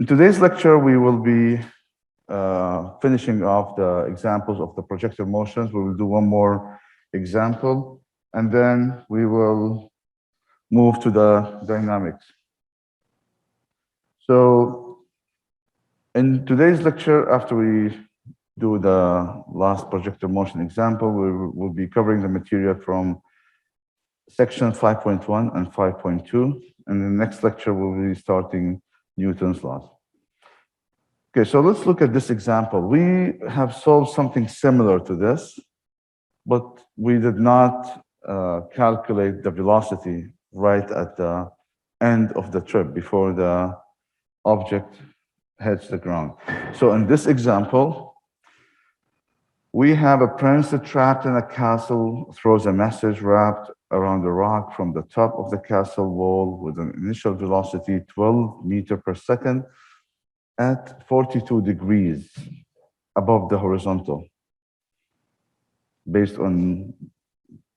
In today's lecture, we will be finishing off the examples of the projectile motions. We will do one more example, and then we will move to the dynamics. So in today's lecture, after we do the last projectile motion example, we will be covering the material from section 5.1 and 5.2. And in the next lecture, we'll be starting Newton's laws. Okay, so let's look at this example. We have solved something similar to this, but we did not calculate the velocity right at the end of the trip before the object hits the ground. So in this example, we have a prince trapped in a castle, throws a message wrapped around the rock from the top of the castle wall with an initial velocity 12 meters per second at 42 degrees above the horizontal. Based on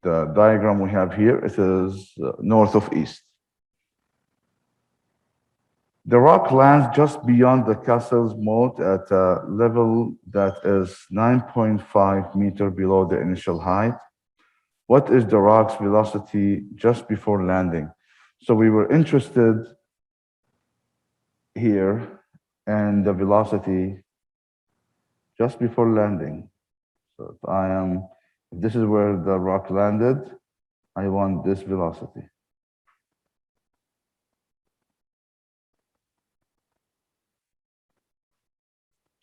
the diagram we have here, it is north of east. The rock lands just beyond the castle's moat at a level that is 9.5 meters below the initial height. What is the rock's velocity just before landing? So we were interested here in the velocity just before landing. So if this is where the rock landed, I want this velocity.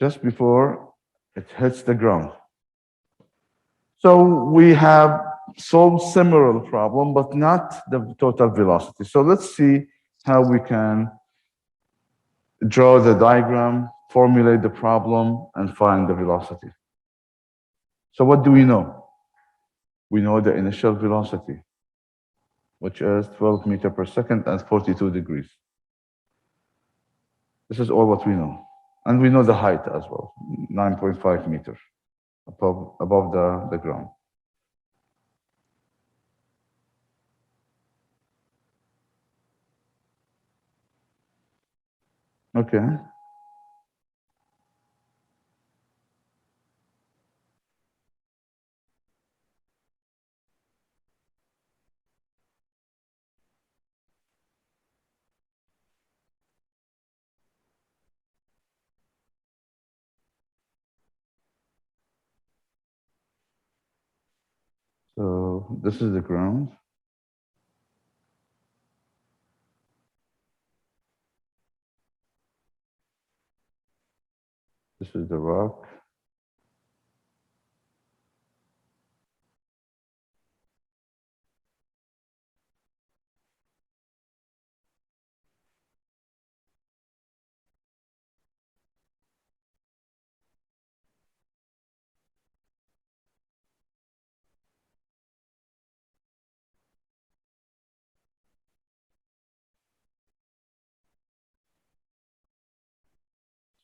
Just before it hits the ground. So we have solved similar problem, but not the total velocity. So let's see how we can draw the diagram, formulate the problem, and find the velocity. So what do we know? We know the initial velocity, which is 12 meters per second at 42 degrees. This is all what we know. And we know the height as well, 9.5 meters above the ground. Okay. So this is the ground. This is the rock.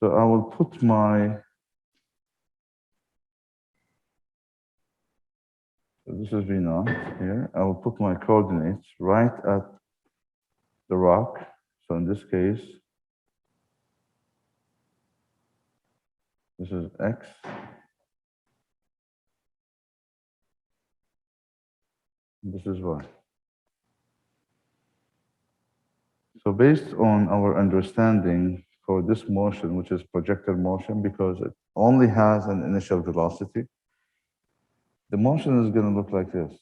So I will put this is V0 here. I will put my coordinates right at the rock. So in this case, this is X. This is Y. So based on our understanding for this motion, which is projectile motion, because it only has an initial velocity, the motion is going to look like this.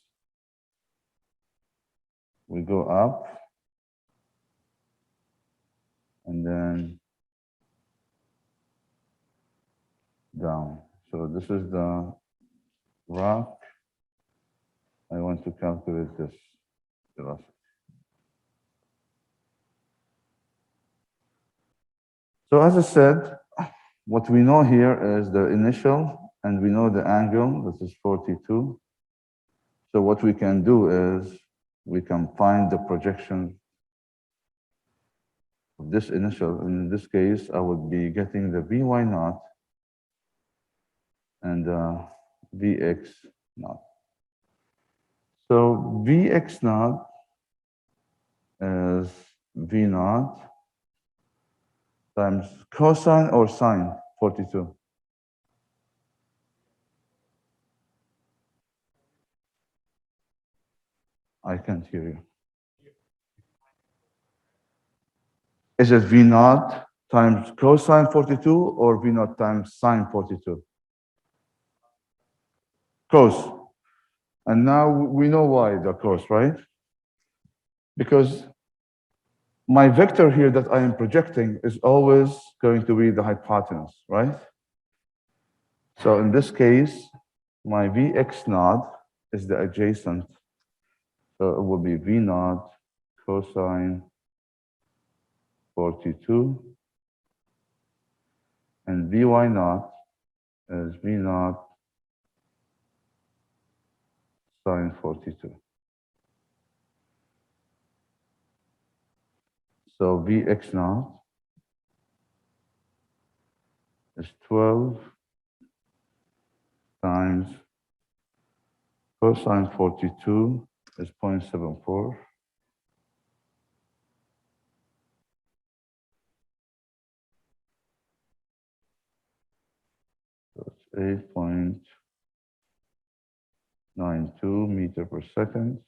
We go up, and then down. So this is the rock. I want to calculate this velocity. So as I said, what we know here is the initial, and we know the angle, this is 42. So what we can do is we can find the projection of this initial. In this case, I would be getting the Vy0 and Vx0. So Vx0 is V0 times cosine or sine 42. I can't hear you. Is it V naught times cosine 42 or V naught times sine 42? Cos. And now we know why the cos, right? Because my vector here that I am projecting is always going to be the hypotenuse, right? So in this case, my Vx naught is the adjacent. So it will be V naught cosine 42, and Vy naught is V naught sine 42. So Vx naught is 12 times cosine 42 is 0.74. So it's 8.92 meter per second.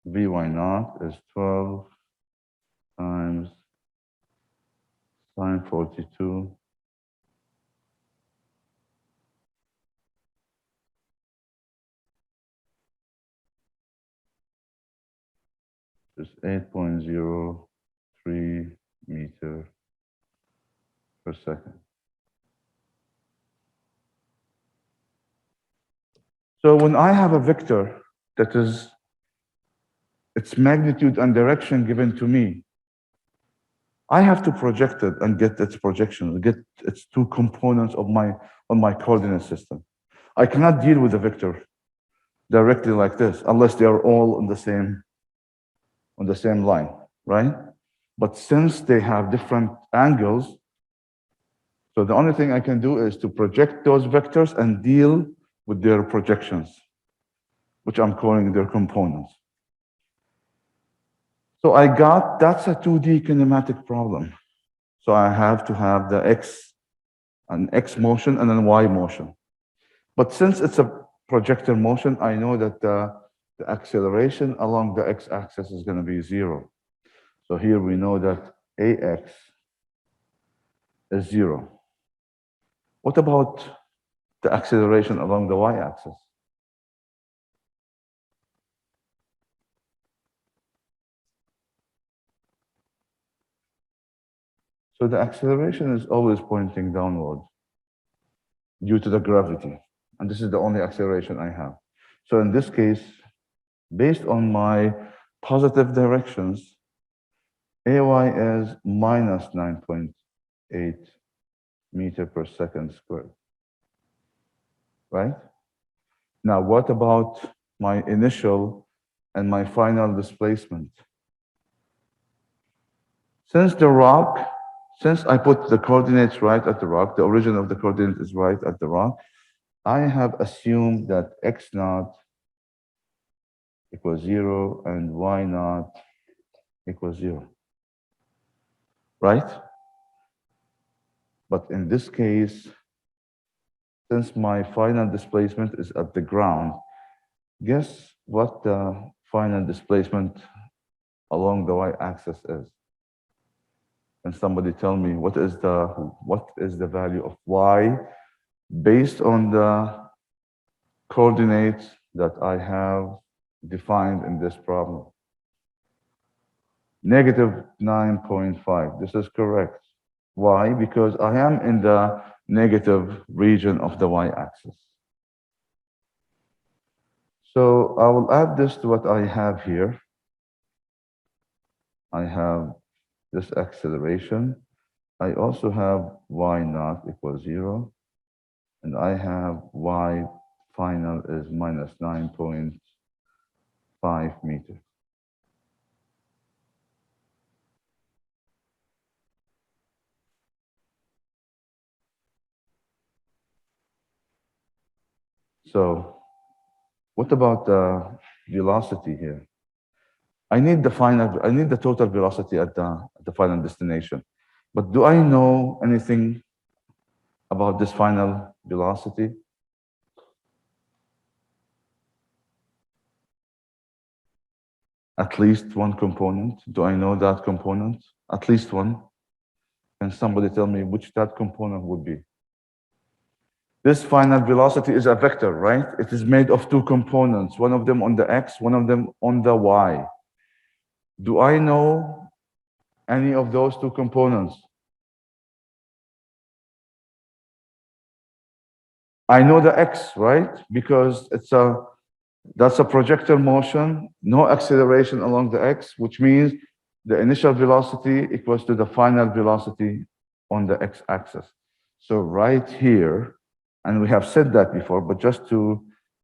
Vy naught is 12 times sine 42 is 8.03 meter per second. So when I have a vector that is its magnitude and direction given to me, I have to project it and get its projection, get its two components of on my coordinate system. I cannot deal with the vector directly like this unless they are all on the same line, right? But since they have different angles, so the only thing I can do is to project those vectors and deal with their projections, which I'm calling their components. So that's a 2D kinematic problem. So I have to have an X motion and an Y motion. But since it's a projector motion, I know that the acceleration along the X-axis is going to be 0. So here we know that AX is 0. What about the acceleration along the Y-axis? So the acceleration is always pointing downward due to the gravity. And this is the only acceleration I have. So in this case, based on my positive directions, AY is minus 9.8 meter per second squared, right? Now, what about my initial and my final displacement? Since I put the coordinates right at the rock, the origin of the coordinate is right at the rock, I have assumed that X naught equals 0 and Y naught equals 0, right? But in this case, since my final displacement is at the ground, guess what the final displacement along the y-axis is? Can somebody tell me what is the value of y based on the coordinates that I have defined in this problem? Negative 9.5. This is correct. Why? Because I am in the negative region of the y-axis. So I will add this to what I have here. I have this acceleration. I also have y naught equals 0. And I have y final is minus 9.5 meters. So What about the velocity here? I need the total velocity at the final destination. But do I know anything about this final velocity? At least one component. Do I know that component? At least one. Can somebody tell me which that component would be? This final velocity is a vector, right? It is made of two components, one of them on the x, one of them on the y. Do I know any of those two components? I know the x, right? Because that's a projectile motion, no acceleration along the x, which means the initial velocity equals to the final velocity on the x-axis. So right here, and we have said that before, but just to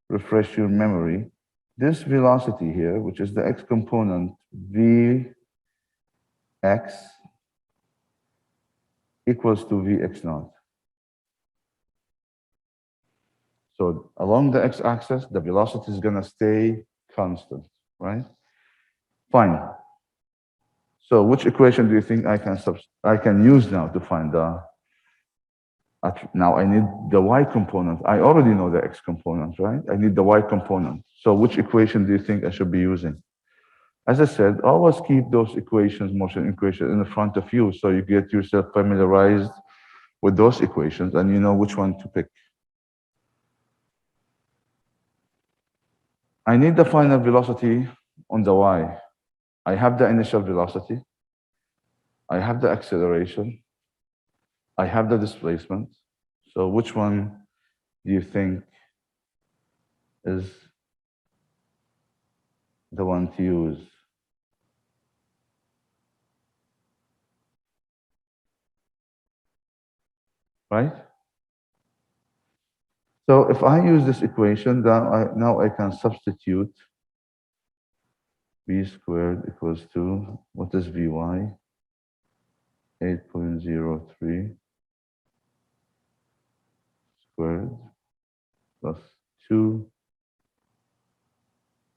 refresh your memory, this velocity here, which is the x component, Vx equals to Vx naught. So along the x-axis, the velocity is going to stay constant, right? Fine. So which equation do you think I can use now to find now I need the y component. I already know the x component, right? I need the y component. So which equation do you think I should be using? As I said, always keep those equations, motion equations, in the front of you so you get yourself familiarized with those equations and you know which one to pick. I need the final velocity on the y. I have the initial velocity. I have the acceleration. I have the displacement. So which one do you think is the one to use? Right? So if I use this equation, now I can substitute v squared equals to, what is Vy? 8.03 squared plus 2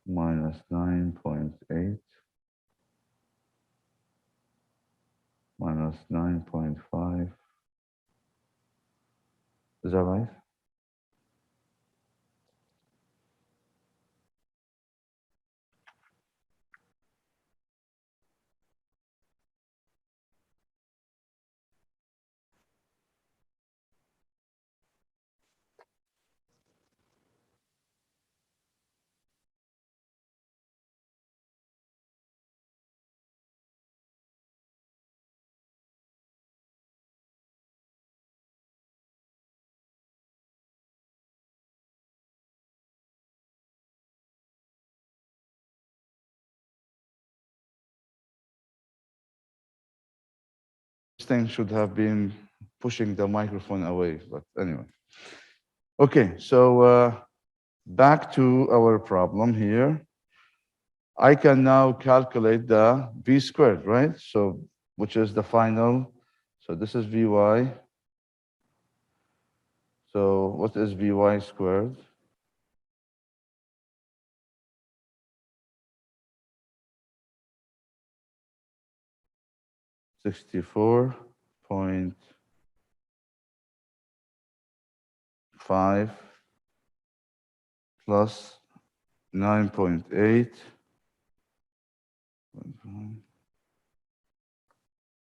minus 9.8 minus 9.5. Is that right? This thing should have been pushing the microphone away, but anyway. Okay, so back to our problem here. I can now calculate the v squared, right? So, which is the final. So this is Vy. So what is Vy squared? $64.5 plus 9.8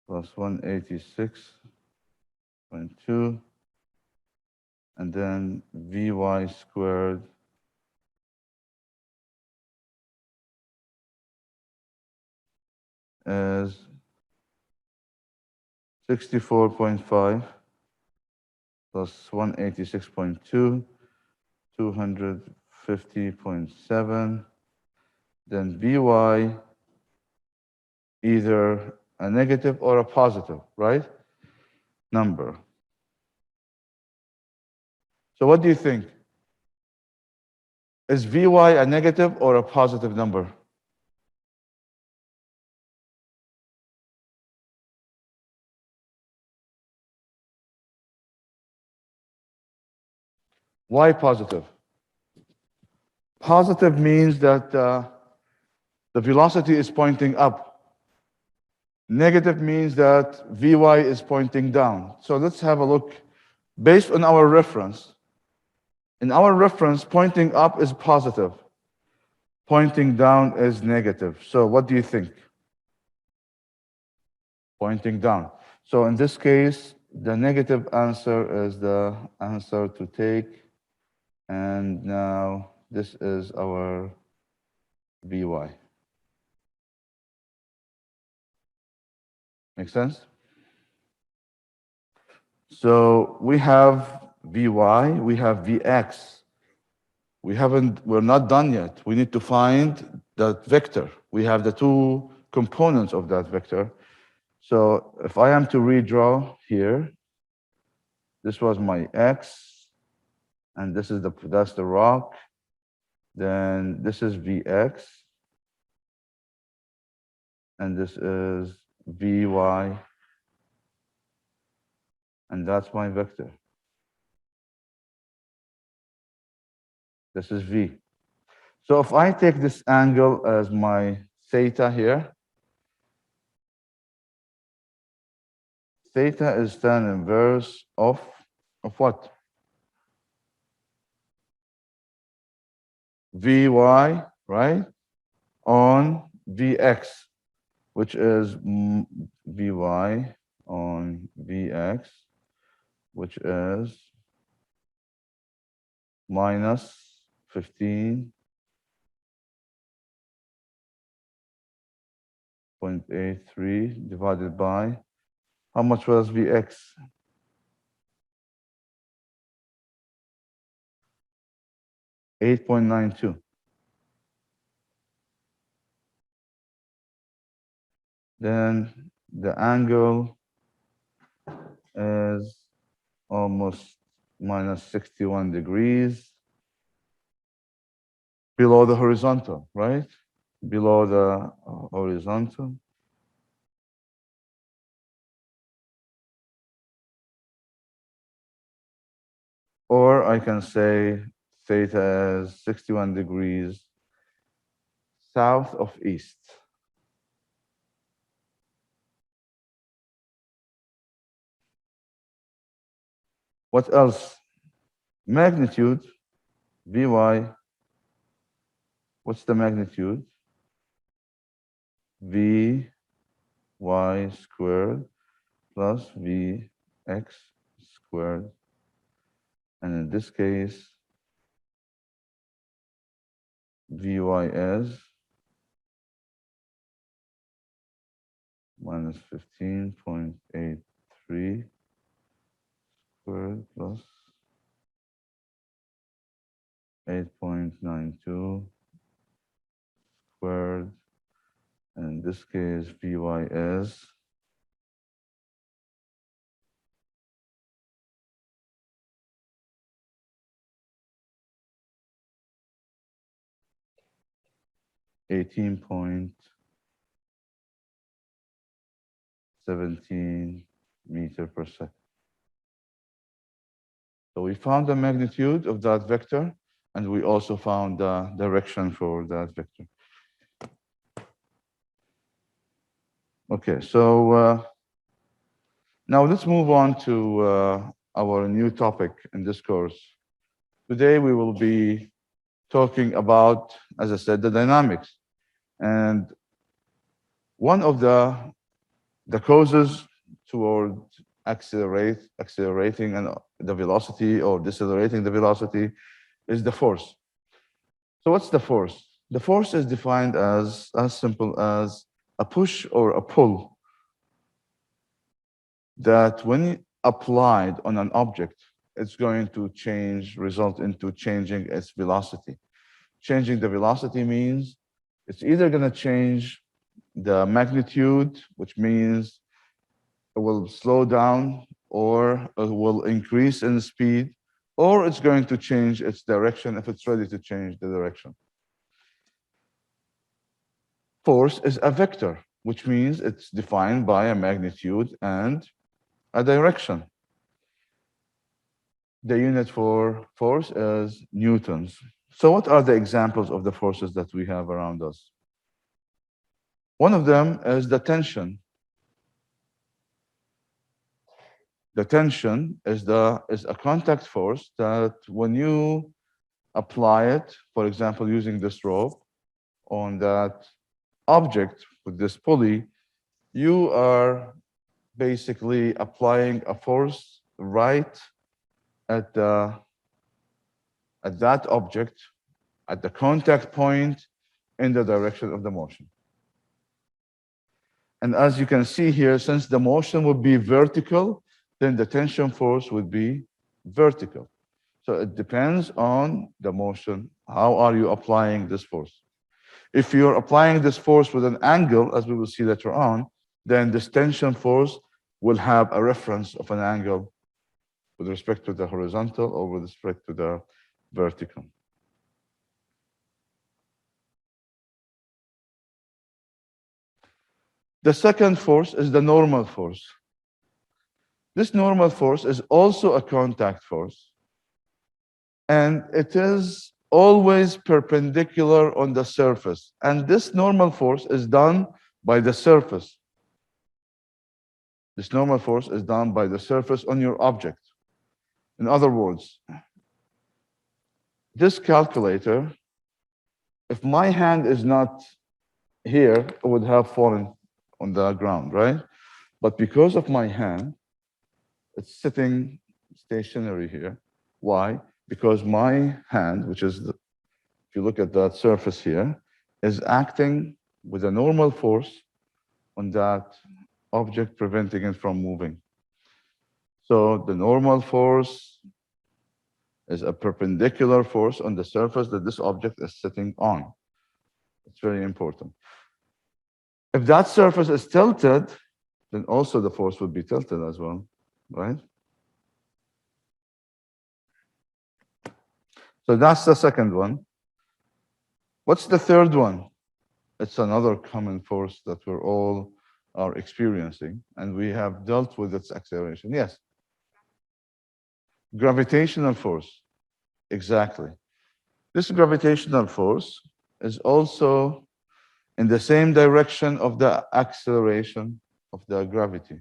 plus 186.2, and then Vy squared is 64.5 plus 186.2, 250.7. Then Vy either a negative or a positive, right? Number. So what do you think? Is Vy a negative or a positive number? Why positive? Positive means that the velocity is pointing up. Negative means that Vy is pointing down. So let's have a look based on our reference. In our reference, pointing up is positive. Pointing down is negative. So what do you think? Pointing down. So in this case, the negative answer is the answer to take. And now this is our Vy. Make sense? So we have Vy, we have Vx. We're not done yet. We need to find that vector. We have the two components of that vector. So if I am to redraw here, this was my x, and that's the rock. Then this is Vx, and this is Vy, and that's my vector. This is V. So if I take this angle as my theta here, theta is tan inverse of what? Vy, right? On Vx, which is Vy on Vx, which is minus 15.83 divided by, how much was Vx? 8.92. Then the angle is almost minus 61 degrees below the horizontal, right? Below the horizontal. Or I can say theta is 61 degrees south of east. What else? Magnitude, Vy. What's the magnitude? Vy squared plus Vx squared. And in this case, Vy is minus 15.83 squared plus 8.92 squared. And in this case, Vy is 18.17 meter per second. So we found the magnitude of that vector, and we also found the direction for that vector. Okay, so now let's move on to our new topic in this course. Today we will be talking about, as I said, the dynamics. And one of the causes toward accelerating and the velocity or decelerating the velocity is the force. So what's the force? The force is defined as simple as a push or a pull that when applied on an object, it's going to result into changing its velocity. Changing the velocity means it's either going to change the magnitude, which means it will slow down, or it will increase in speed, or it's going to change its direction if it's ready to change the direction. Force is a vector, which means it's defined by a magnitude and a direction. The unit for force is newtons. So what are the examples of the forces that we have around us? One of them is the tension. The tension is a contact force that when you apply it, for example, using this rope on that object with this pulley, you are basically applying a force right at that object, at the contact point, in the direction of the motion. And as you can see here, since the motion would be vertical, then the tension force would be vertical. So it depends on the motion. How are you applying this force? If you're applying this force with an angle, as we will see later on, then this tension force will have a reference of an angle with respect to the horizontal or with respect to the vertical. The second force is the normal force. This normal force is also a contact force, and it is always perpendicular on the surface. And this normal force is done by the surface. This normal force is done by the surface on your object. In other words, this calculator, if my hand is not here, it would have fallen on the ground, right? But because of my hand, it's sitting stationary here. Why? Because my hand, which is, if you look at that surface here, is acting with a normal force on that object, preventing it from moving. So the normal force is a perpendicular force on the surface that this object is sitting on. It's very important. If that surface is tilted, then also the force would be tilted as well, right? So that's the second one. What's the third one? It's another common force that we're all are experiencing, and we have dealt with its acceleration. Yes. Gravitational force. Exactly. This gravitational force is also in the same direction of the acceleration of the gravity.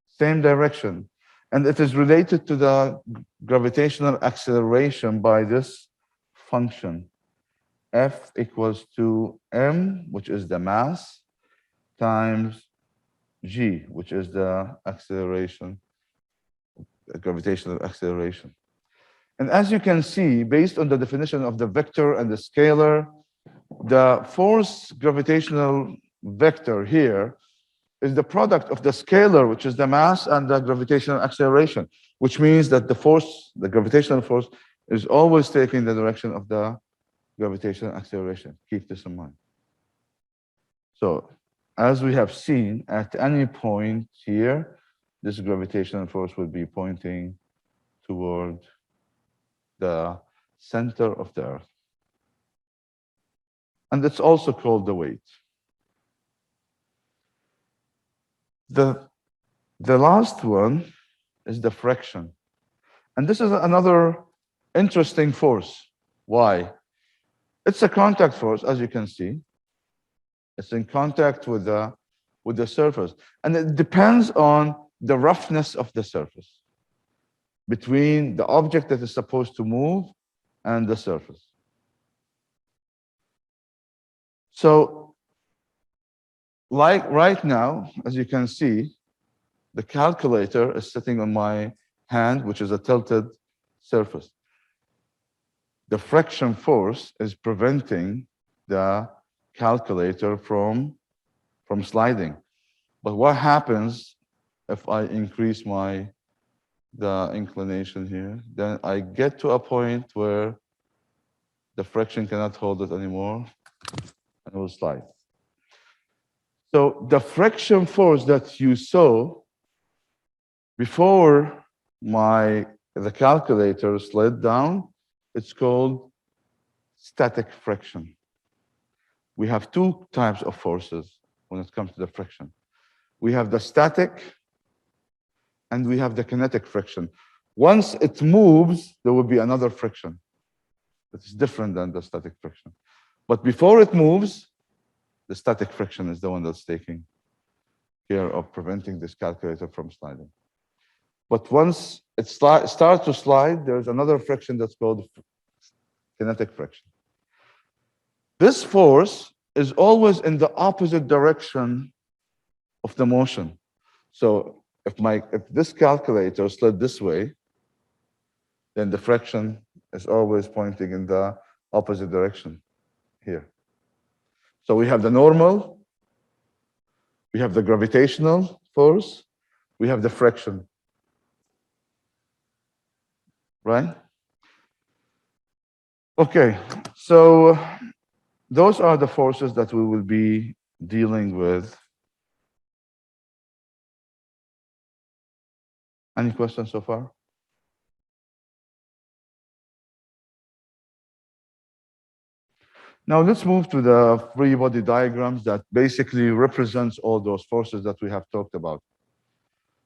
Same direction. And it is related to the gravitational acceleration by this function. F equals to m, which is the mass, times g, which is the acceleration, the gravitational acceleration. And as you can see, based on the definition of the vector and the scalar, the force gravitational vector here is the product of the scalar, which is the mass, and the gravitational acceleration, which means that the force, the gravitational force, is always taking the direction of the gravitational acceleration. Keep this in mind. So, as we have seen, at any point here, this gravitational force will be pointing toward the center of the Earth. And it's also called the weight. The last one is the friction. And this is another interesting force. Why? It's a contact force, as you can see. It's in contact with the surface. And it depends on the roughness of the surface between the object that is supposed to move and the surface. So, like right now, as you can see, the calculator is sitting on my hand, which is a tilted surface. The friction force is preventing the calculator from sliding. But what happens if I increase the inclination here? Then I get to a point where the friction cannot hold it anymore, and it will slide. So the friction force that you saw before the calculator slid down, it's called static friction. We have two types of forces when it comes to the friction. We have the static and we have the kinetic friction. Once it moves, there will be another friction. It's different than the static friction. But before it moves, the static friction is the one that's taking care of preventing this calculator from sliding. But once it starts to slide, there's another friction that's called kinetic friction. This force is always in the opposite direction of the motion. So if this calculator slid this way, then the friction is always pointing in the opposite direction here. So we have the normal, we have the gravitational force, we have the friction, right? Okay, so those are the forces that we will be dealing with. Any questions so far? Now let's move to the free body diagrams that basically represents all those forces that we have talked about.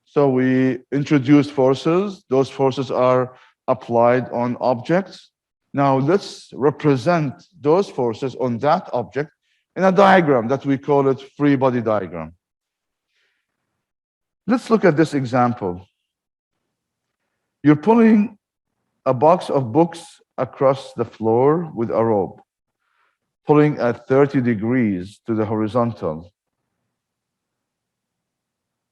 So we introduced forces. Those forces are applied on objects. Now let's represent those forces on that object in a diagram that we call it free body diagram. Let's look at this example. You're pulling a box of books across the floor with a rope, pulling at 30 degrees to the horizontal.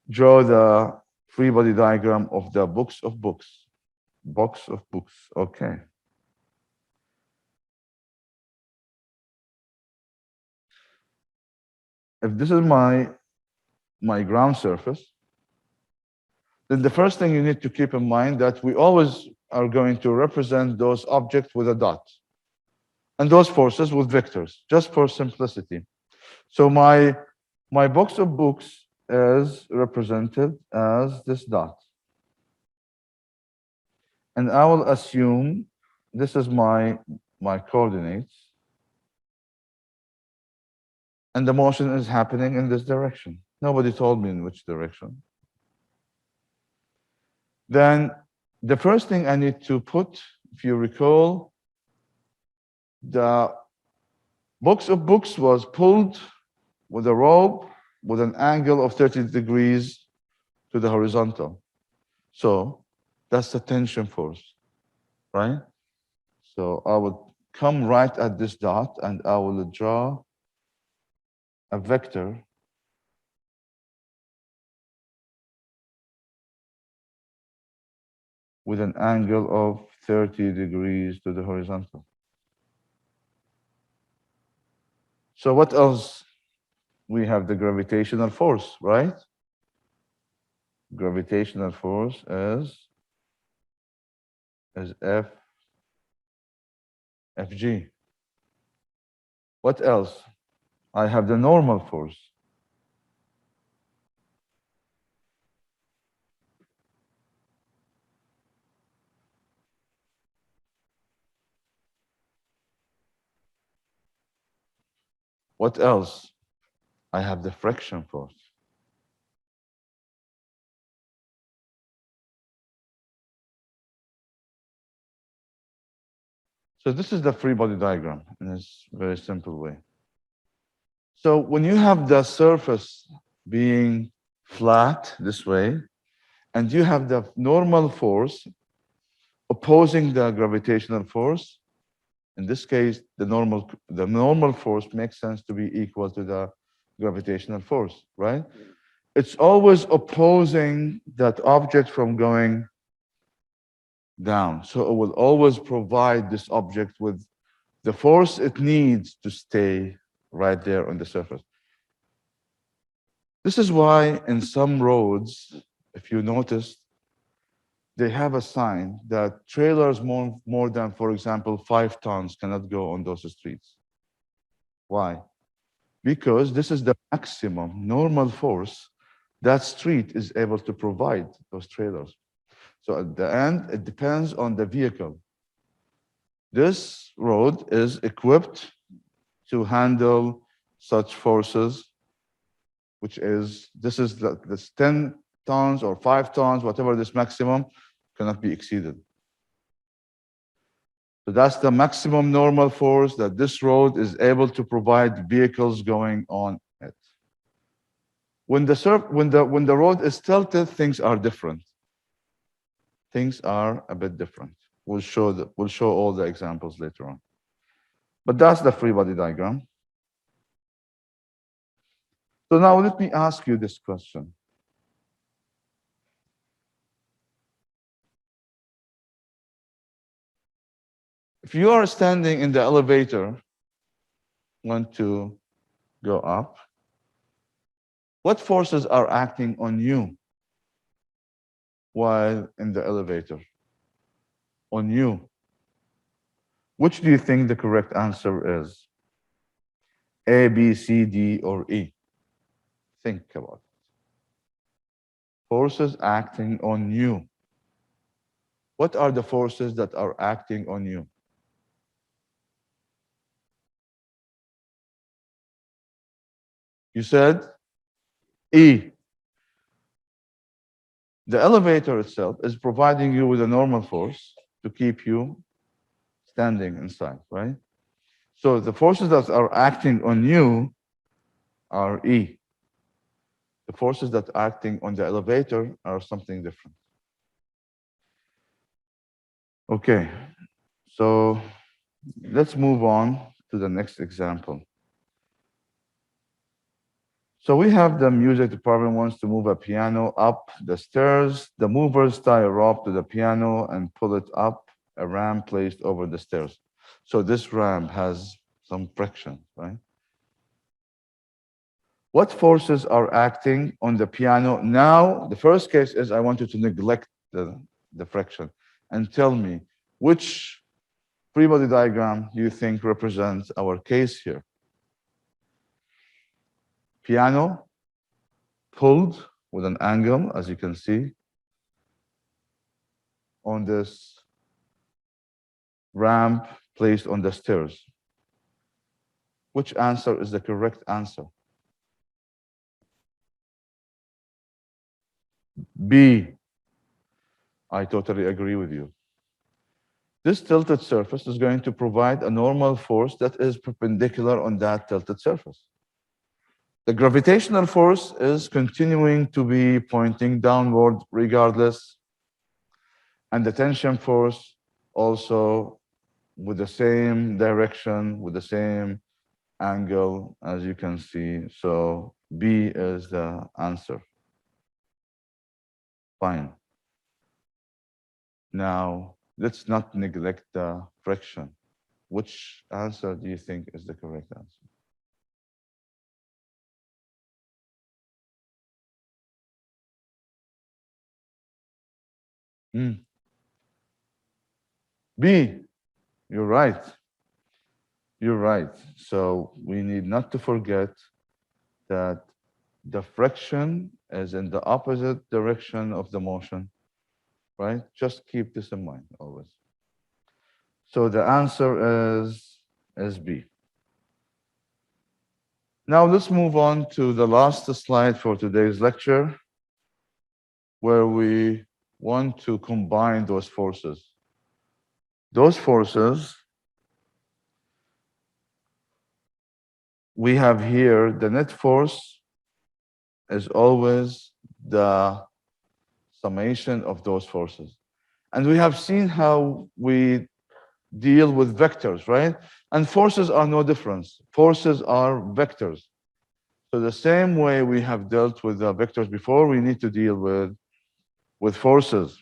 Draw the free body diagram of the box of books. Box of books, okay. If this is my ground surface, then the first thing you need to keep in mind that we always are going to represent those objects with a dot and those forces with vectors, just for simplicity. So my box of books is represented as this dot. And I will assume this is my coordinates. And the motion is happening in this direction. Nobody told me in which direction. Then the first thing I need to put, if you recall, the box of books was pulled with a rope with an angle of 30 degrees to the horizontal. So that's the tension force, right? So I would come right at this dot and I will draw a vector with an angle of 30 degrees to the horizontal. So what else? We have the gravitational force, right? Gravitational force is Fg. What else? I have the normal force. What else? I have the friction force. So this is the free body diagram in a very simple way. So when you have the surface being flat this way, and you have the normal force opposing the gravitational force, in this case, the normal force makes sense to be equal to the gravitational force, right? It's always opposing that object from going down. So it will always provide this object with the force it needs to stay right there on the surface. This is why in some roads, if you notice, they have a sign that trailers more than, for example, 5 tons cannot go on those streets. Why? Because this is the maximum normal force that street is able to provide those trailers. So at the end, it depends on the vehicle. This road is equipped to handle such forces, which is, this 10 tons or 5 tons, whatever this maximum, cannot be exceeded. So that's the maximum normal force that this road is able to provide vehicles going on it. When the road is tilted, things are different. Things are a bit different. We'll show all the examples later on. But that's the free body diagram. So now let me ask you this question. If you are standing in the elevator, want to go up, what forces are acting on you while in the elevator? On you. Which do you think the correct answer is? A, B, C, D, or E? Think about it. Forces acting on you. What are the forces that are acting on you? You said E. The elevator itself is providing you with a normal force to keep you standing inside, right? So the forces that are acting on you are E. The forces that are acting on the elevator are something different. Okay, so let's move on to the next example. So we have the music department wants to move a piano up the stairs. The movers tie a rope to the piano and pull it up a ramp placed over the stairs. So this ramp has some friction, right? What forces are acting on the piano? Now, the first case is I want you to neglect the friction and tell me which free body diagram do you think represents our case here? Piano pulled with an angle, as you can see, on this ramp placed on the stairs. Which answer is the correct answer? B. I totally agree with you. This tilted surface is going to provide a normal force that is perpendicular on that tilted surface. The gravitational force is continuing to be pointing downward regardless, and the tension force also with the same direction, with the same angle, as you can see. So B is the answer. Fine. Now, let's not neglect the friction. Which answer do you think is the correct answer? B, you're right. You're right. So we need not to forget that the friction is in the opposite direction of the motion, right? Just keep this in mind always. So the answer is B. Now let's move on to the last slide for today's lecture, where we want to combine those forces. Those forces, we have here the net force is always the summation of those forces. And we have seen how we deal with vectors, right? And forces are no difference. Forces are vectors. So the same way we have dealt with the vectors before, we need to deal with forces.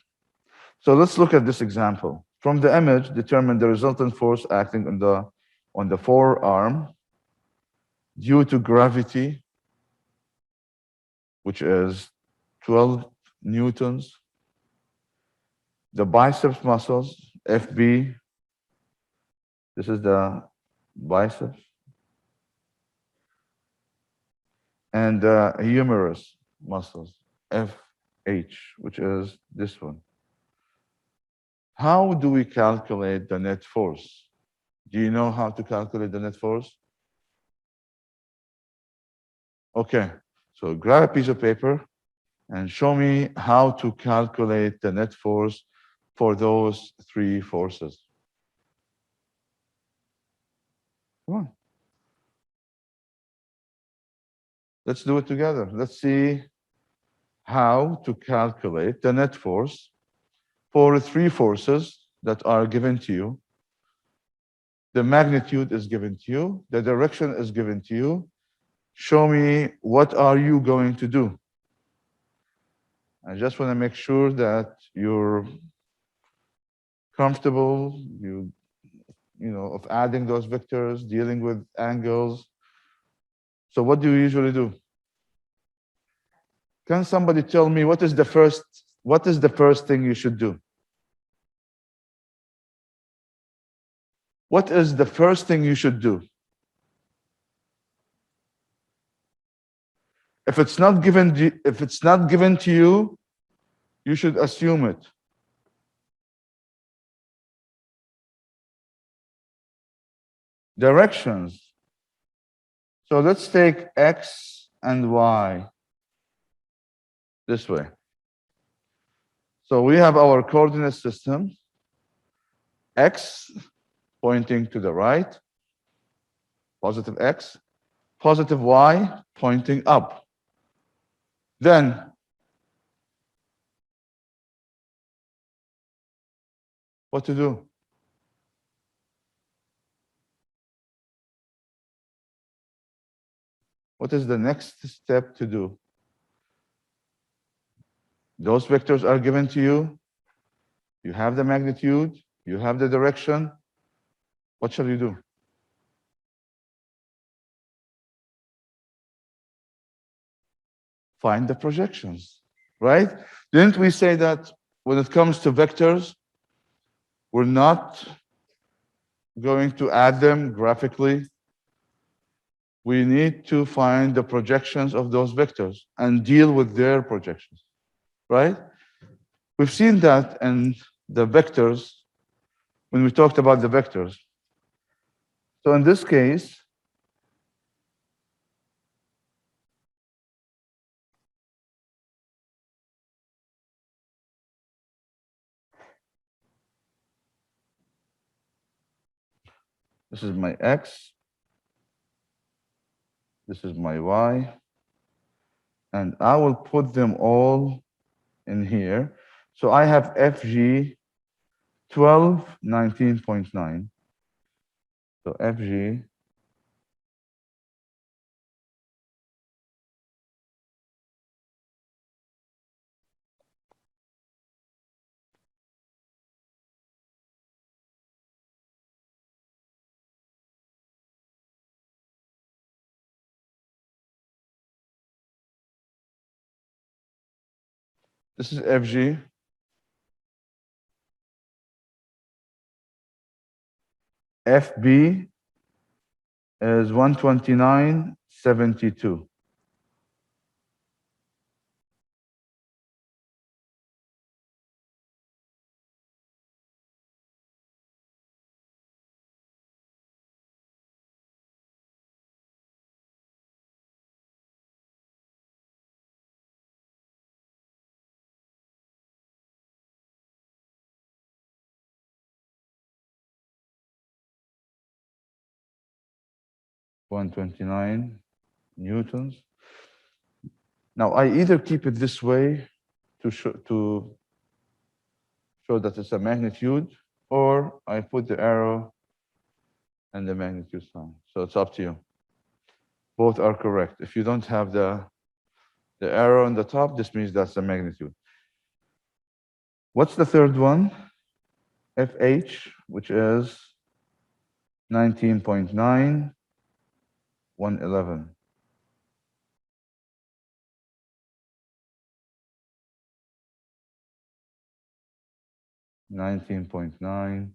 So let's look at this example. From the image, determine the resultant force acting on the forearm due to gravity, which is 12 newtons. The biceps muscles, FB, this is the biceps. And the humerus muscles, FH, which is this one. How do we calculate the net force? Do you know how to calculate the net force? Okay, so grab a piece of paper and show me how to calculate the net force for those three forces. Come on. Let's do it together. Let's see how to calculate the net force for three forces that are given to you. The magnitude is given to you. The direction is given to you. Show me what are you going to do. I just want to make sure that you're comfortable, you know, of adding those vectors, dealing with angles. So what do you usually do? Can somebody tell me what is the first thing you should do? What is the first thing you should do? If it's not given to you, you should assume it. Directions. So let's take X and Y this way. So we have our coordinate system, X pointing to the right, positive X, positive Y pointing up. Then what to do? What is the next step to do? Those vectors are given to you. You have the magnitude. You have the direction. What shall you do? Find the projections, right? Didn't we say that when it comes to vectors, we're not going to add them graphically? We need to find the projections of those vectors and deal with their projections, right? We've seen that in the vectors when we talked about the vectors. So in this case, this is my X, this is my Y, and I will put them all in here. So I have FG 12, 19.9. So FG this is FG. FB is 129.72. Newtons. Now I either keep it this way to show that it's a magnitude, or I put the arrow and the magnitude sign. So it's up to you. Both are correct. If you don't have the arrow on the top, this means that's the magnitude. What's the third one? FH, which is 19.9, 111. 19.9.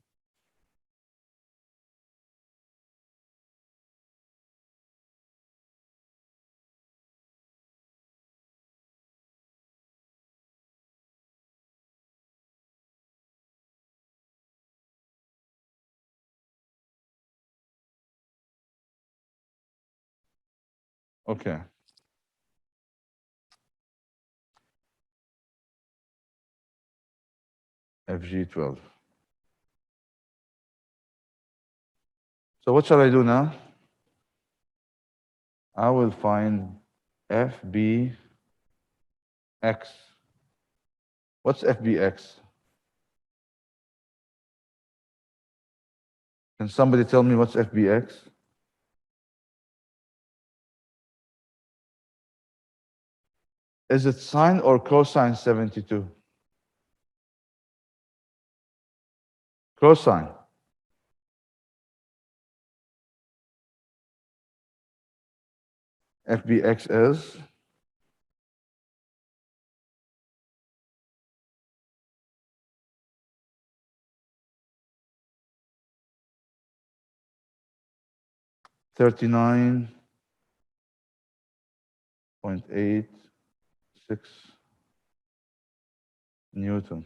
Okay. FG 12. So what shall I do now? I will find FBX. What's FBX? Can somebody tell me what's FBX? Is it sine or cosine 72? Cosine. FBX is 39.86 Newton.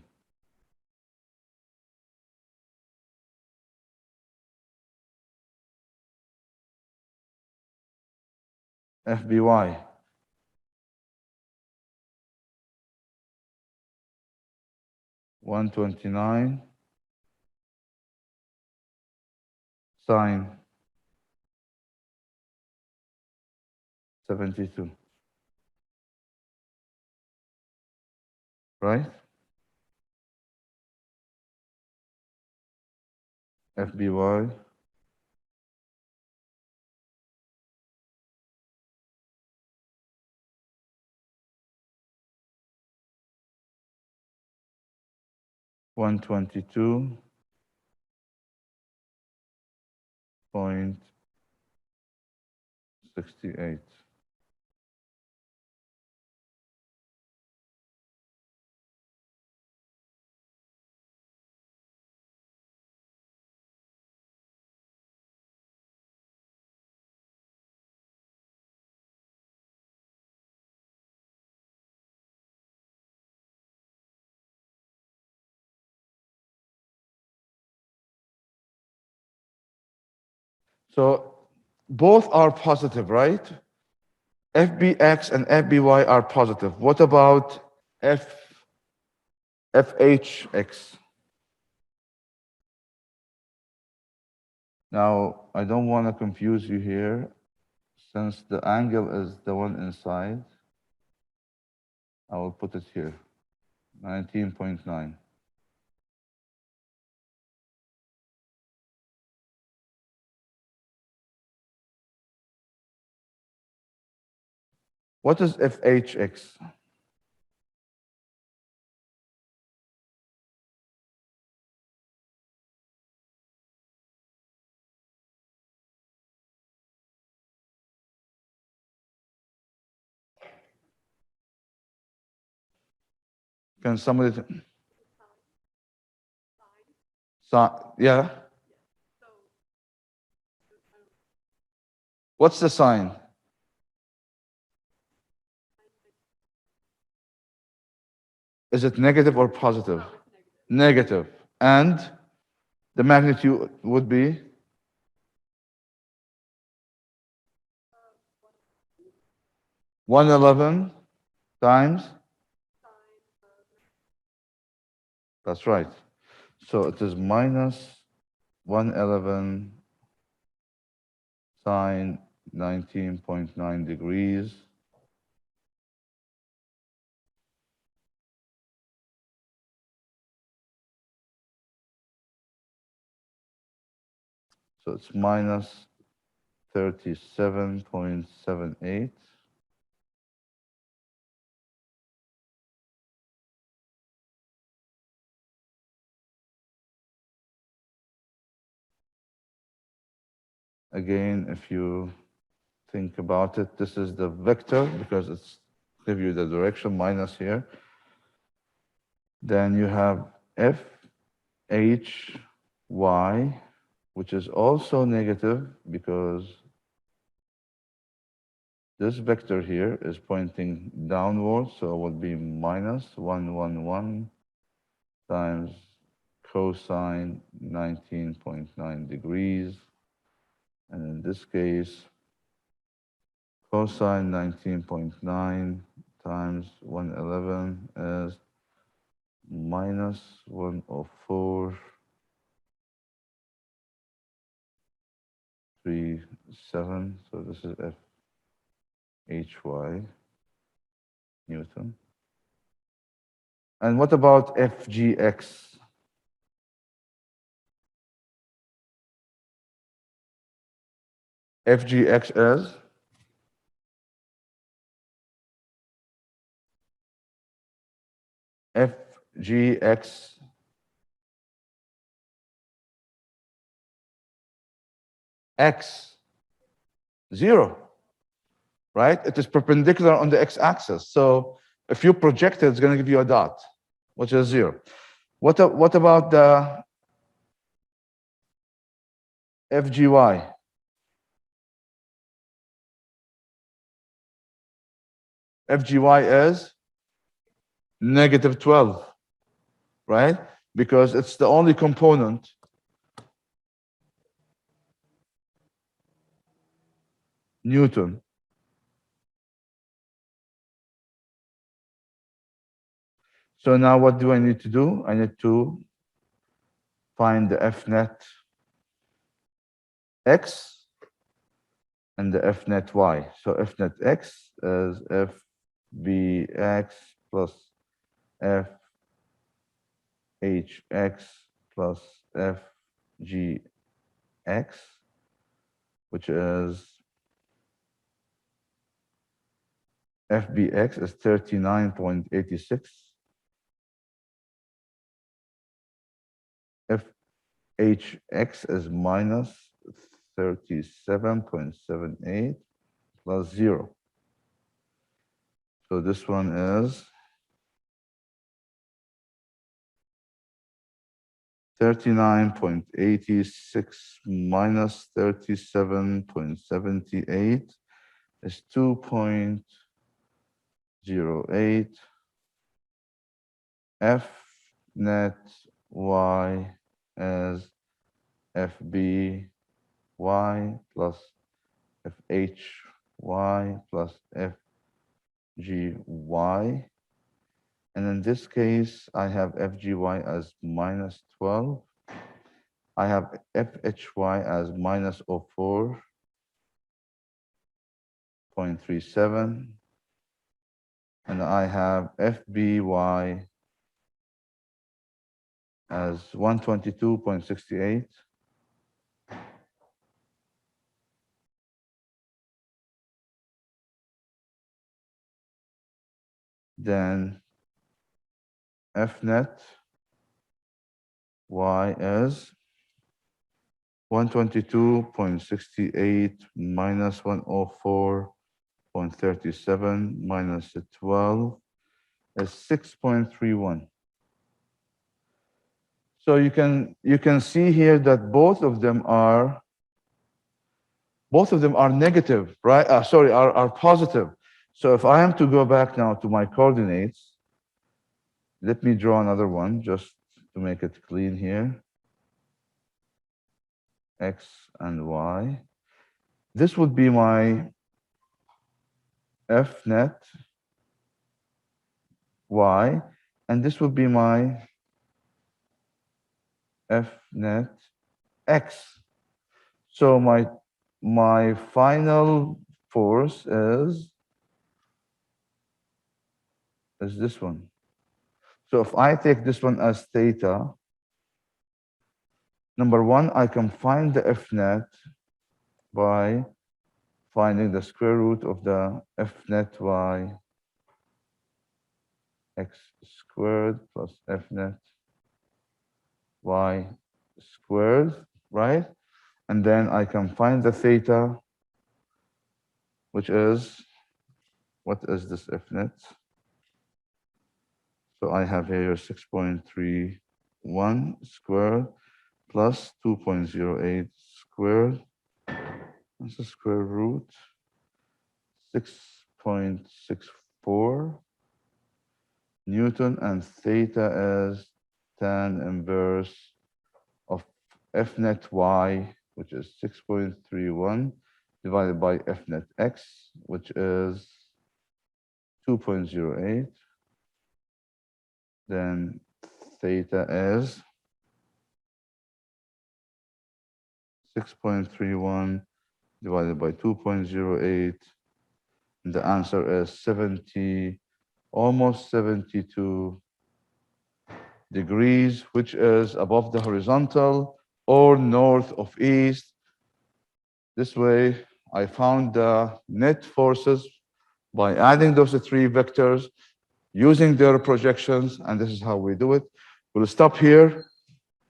FBY 129 sine 72, right? FBY 122.68. So both are positive, right? FBX and FBY are positive. What about FHX? Now, I don't want to confuse you here. Since the angle is the one inside, I will put it here, 19.9. What is FHX? Can somebody? Yeah. What's the sign? Is it negative or positive? Negative. And the magnitude would be 111 times. That's right. So it is minus 111 sine 19.9 degrees. So it's minus 37.78. Again, if you think about it, this is the vector because it's give you the direction minus here. Then you have F, H, Y, which is also negative because this vector here is pointing downwards, so it would be minus 111 times cosine 19.9 degrees. And in this case, cosine 19.9 times 111 is minus 104 0.37. So this is FHY Newton. And what about FGX? FGX is FGX X 0, right? It is perpendicular on the x-axis. So if you project it, it's going to give you a dot, which is 0. What about the FGY? FGY is negative 12, right? Because it's the only component Newton. So now what do I need to do? I need to find the F net X and the F net Y. So F net X is FBX plus FHX plus FGX, which is FBX is 39.86. FHX is minus 37.78 plus 0. So this one is 39.86 minus 37.78 is 2.08. F net Y as FBY plus FHY plus FGY. And in this case, I have FGY as minus 12. I have FHY as minus 04.37. And I have FBY as 122.68. Then F net Y is 122.68 minus 104.37 minus 12 is 6.31. So you can see here that both of them are negative, right? Sorry, are positive. So if I am to go back now to my coordinates, let me draw another one just to make it clean here. X and Y. This would be my F net Y, and this would be my F net X. So my final force is this one. So if I take this one as theta, number one, I can find the F net by finding the square root of the F net Y X squared plus F net Y squared, right? And then I can find the theta, which is, what is this F net? So I have here 6.31 squared plus 2.08 squared. That's the square root. 6.64 Newton, and theta is tan inverse of F net Y, which is 6.31 divided by F net X, which is 2.08. Then theta is 6.31 divided by 2.08. And the answer is 70, almost 72 degrees, which is above the horizontal or north of east. This way, I found the net forces by adding those three vectors, using their projections, and this is how we do it. We'll stop here,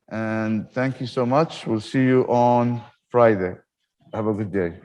and thank you so much. We'll see you on Friday. Have a good day.